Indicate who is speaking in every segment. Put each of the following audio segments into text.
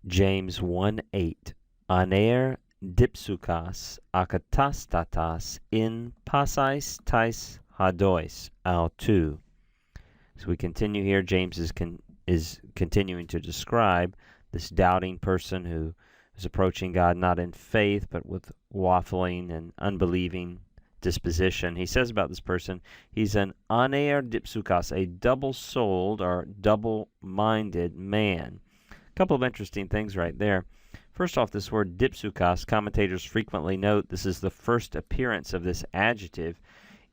Speaker 1: James 1:8. Aner dipsukas akatastatas in pasais tais hadois autou. So we continue here. James is continuing to describe this doubting person who is approaching God not in faith but with waffling and unbelieving disposition. He says about this person, he's an aner dipsukas, a double-souled or double-minded man. A couple of interesting things right there. First off, this word dipsukas, commentators frequently note this is the first appearance of this adjective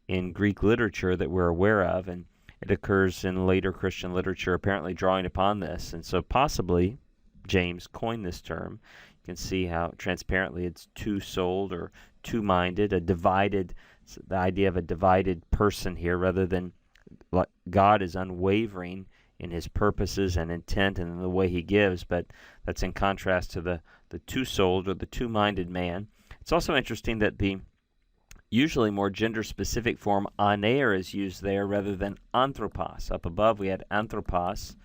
Speaker 1: in Greek literature that we're aware of, and it occurs in later Christian literature, apparently drawing upon this. And so possibly James coined this term. You can see how transparently it's two-souled or two-minded, a divided, the idea of a divided person here rather than God is unwavering in his purposes and intent and in the way he gives, but that's in contrast to the two-souled or the two-minded man. It's also interesting that the usually more gender-specific form aner is used there rather than anthropos. Up above we had anthropos.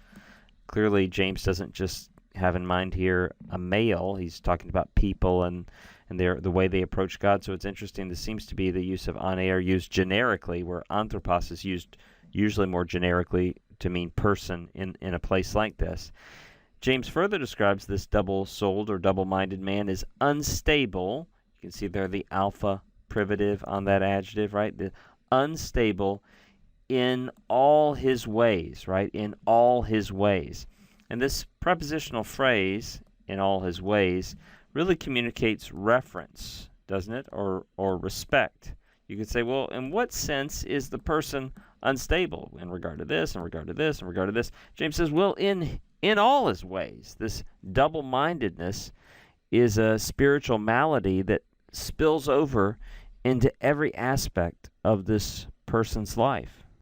Speaker 1: Clearly James doesn't just have in mind here a male. He's talking about people and the way they approach God. So it's interesting. This seems to be the use of aner used generically, where anthropos is used usually more generically to mean person in a place like this. James further describes this double-souled or double-minded man as unstable. You can see there the alpha privative on that adjective, right? The unstable in all his ways, right? In all his ways. And this prepositional phrase, in all his ways, really communicates reference, doesn't it? Or respect. You could say, well, in what sense is the person unstable in regard to this, in regard to this, in regard to this? James says, well, in all his ways. This double-mindedness is a spiritual malady that spills over into every aspect of this person's life.